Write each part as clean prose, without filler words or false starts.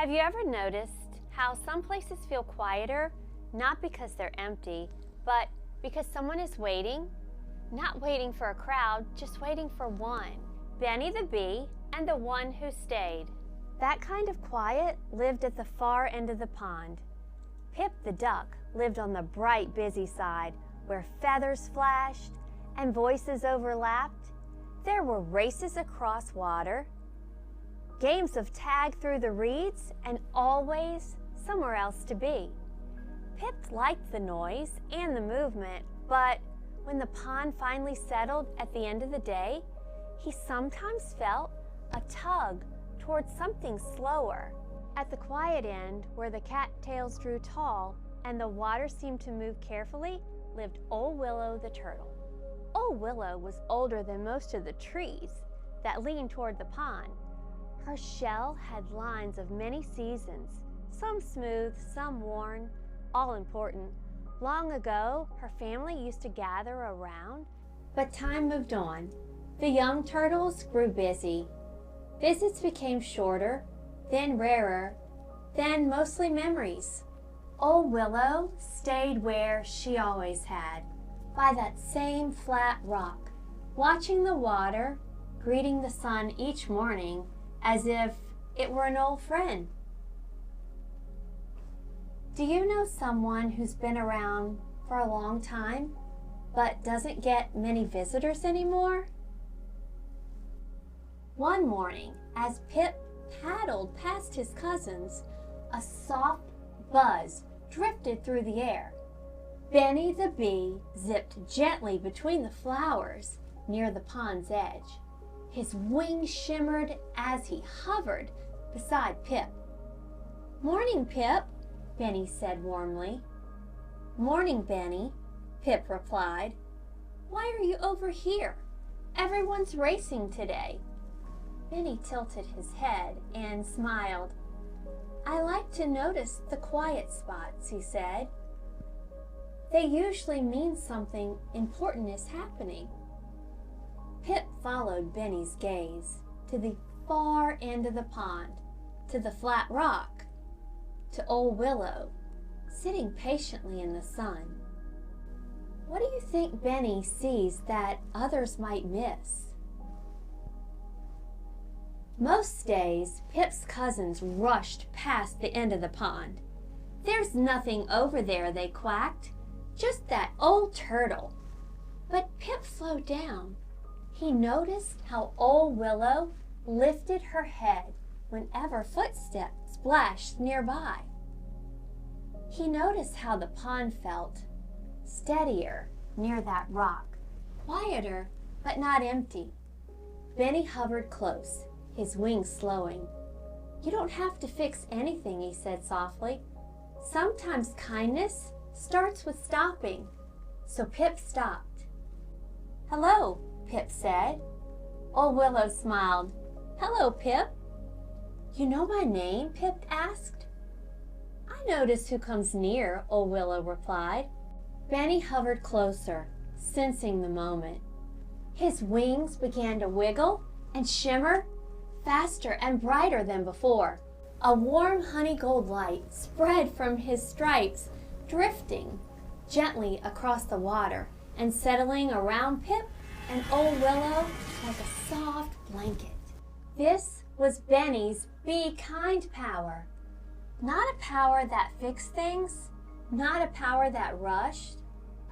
Have you ever noticed how some places feel quieter, not because they're empty, but because someone is waiting? Not waiting for a crowd, just waiting for one. Benny the bee and the one who stayed. That kind of quiet lived at the far end of the pond. Pip the duck lived on the bright, busy side, where feathers flashed and voices overlapped. There were races across water, games of tag through the reeds, and always somewhere else to be. Pip liked the noise and the movement, but when the pond finally settled at the end of the day, he sometimes felt a tug towards something slower. At the quiet end, where the cattails grew tall and the water seemed to move carefully, lived Old Willow the turtle. Old Willow was older than most of the trees that leaned toward the pond. Her shell had lines of many seasons, some smooth, some worn, all important. Long ago, her family used to gather around, but time moved on. The young turtles grew busy. Visits became shorter, then rarer, then mostly memories. Old Willow stayed where she always had, by that same flat rock, watching the water, greeting the sun each morning as if it were an old friend. Do you know someone who's been around for a long time, but doesn't get many visitors anymore? One morning, as Pip paddled past his cousins, a soft buzz drifted through the air. Benny the bee zipped gently between the flowers near the pond's edge. His wings shimmered as he hovered beside Pip. "Morning, Pip," Benny said warmly. "Morning, Benny," Pip replied. "Why are you over here? Everyone's racing today." Benny tilted his head and smiled. "I like to notice the quiet spots," he said. "They usually mean something important is happening." Pip followed Benny's gaze to the far end of the pond, to the flat rock, to Old Willow, sitting patiently in the sun. What do you think Benny sees that others might miss? Most days, Pip's cousins rushed past the end of the pond. "There's nothing over there," they quacked, "just that old turtle." But Pip slowed down. He noticed how Old Willow lifted her head whenever footsteps splashed nearby. He noticed how the pond felt, steadier near that rock, quieter but not empty. Benny hovered close, his wings slowing. "You don't have to fix anything," he said softly. "Sometimes kindness starts with stopping." So Pip stopped. "Hello," Pip said. Old Willow smiled. "Hello, Pip." "You know my name?" Pip asked. "I notice who comes near," Old Willow replied. Benny hovered closer, sensing the moment. His wings began to wiggle and shimmer, faster and brighter than before. A warm honey gold light spread from his stripes, drifting gently across the water and settling around Pip and Old Willow like a soft blanket. This was Benny's Be Kind power. Not a power that fixed things, not a power that rushed,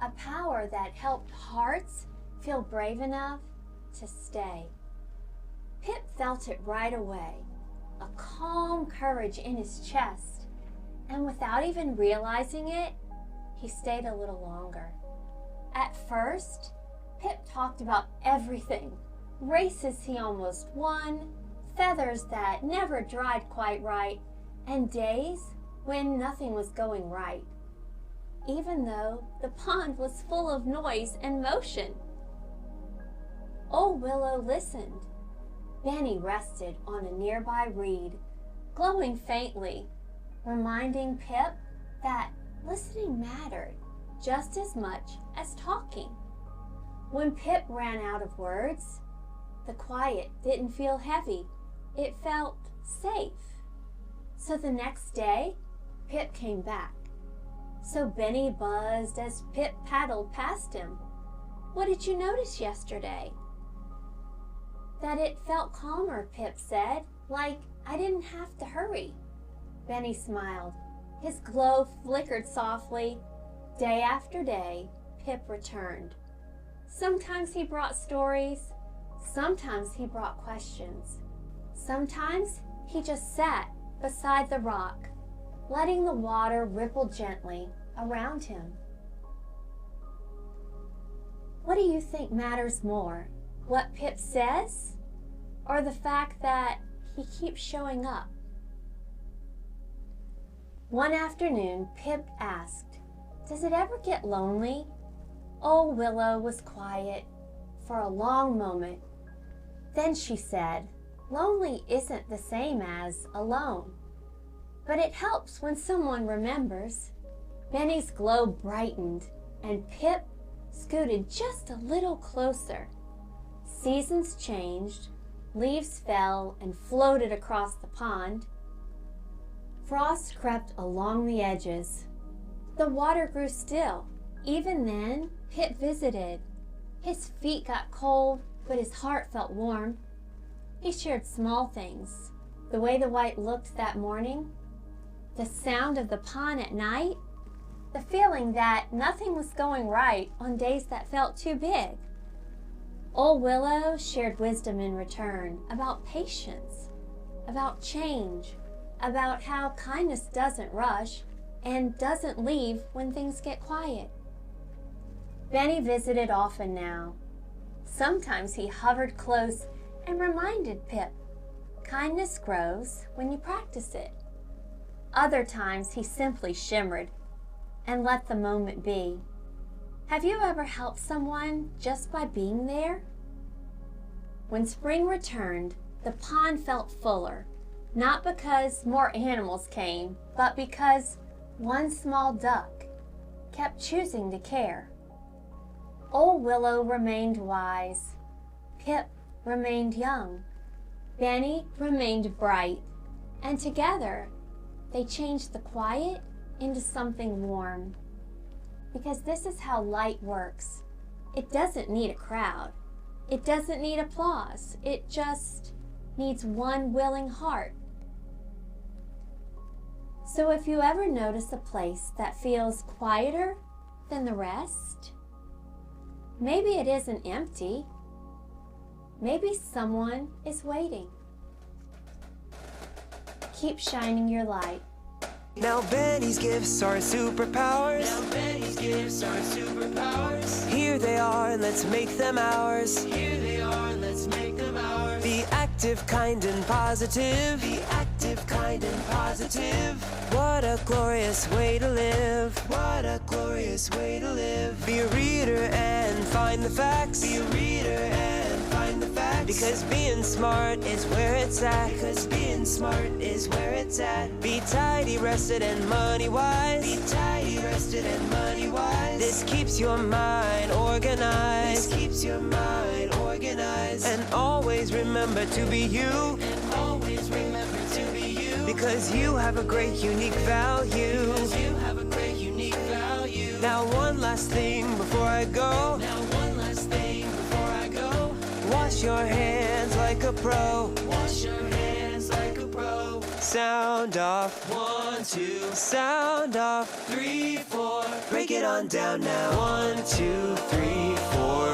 a power that helped hearts feel brave enough to stay. Pip felt it right away, a calm courage in his chest, and without even realizing it, he stayed a little longer. At first, Pip talked about everything, races he almost won, feathers that never dried quite right, and days when nothing was going right, even though the pond was full of noise and motion. Old Willow listened. Benny rested on a nearby reed, glowing faintly, reminding Pip that listening mattered just as much as talking. When Pip ran out of words, the quiet didn't feel heavy. It felt safe. So the next day, Pip came back. So Benny buzzed as Pip paddled past him. "What did you notice yesterday?" "That it felt calmer," Pip said, "like I didn't have to hurry." Benny smiled. His glow flickered softly. Day after day, Pip returned. Sometimes he brought stories. Sometimes he brought questions. Sometimes he just sat beside the rock, letting the water ripple gently around him. What do you think matters more, what Pip says, or the fact that he keeps showing up? One afternoon, Pip asked, "Does it ever get lonely?" Old Willow was quiet for a long moment. Then she said, "Lonely isn't the same as alone, but it helps when someone remembers." Benny's glow brightened, and Pip scooted just a little closer. Seasons changed, leaves fell and floated across the pond. Frost crept along the edges. The water grew still. Even then, Pip visited. His feet got cold, but his heart felt warm. He shared small things. The way the white looked that morning, the sound of the pond at night, the feeling that nothing was going right on days that felt too big. Old Willow shared wisdom in return about patience, about change, about how kindness doesn't rush and doesn't leave when things get quiet. Benny visited often now. Sometimes he hovered close and reminded Pip, kindness grows when you practice it. Other times he simply shimmered and let the moment be. Have you ever helped someone just by being there? When spring returned, the pond felt fuller, not because more animals came, but because one small duck kept choosing to care. Old Willow remained wise. Pip remained young. Benny remained bright. And together, they changed the quiet into something warm. Because this is how light works. It doesn't need a crowd. It doesn't need applause. It just needs one willing heart. So if you ever notice a place that feels quieter than the rest, maybe it isn't empty. Maybe someone is waiting. Keep shining your light. Now Benny's gifts are superpowers. Now Benny's gifts are superpowers. Here they are, let's make them ours. Here they are, let's make them ours. Be active, kind and positive. Be active, kind and positive. What a glorious way to live. What a glorious way to live. Be a reader and find the facts. Be a reader and find the facts. Because being smart is where it's at. Because being smart is where it's at. Be tidy, rested and money wise. Be tidy, rested and money wise. This keeps your mind organized. This keeps your mind organized. And always remember to be you. And always remember to be you. Because you have a great unique value. Because you have a great unique value. Now one last thing before I go. Now one last thing before I go. Wash your hands like a pro. Wash your hands like a pro. Sound off. 1, 2, Sound off. 3, 4. Break it on down now. 1, 2, 3, 4.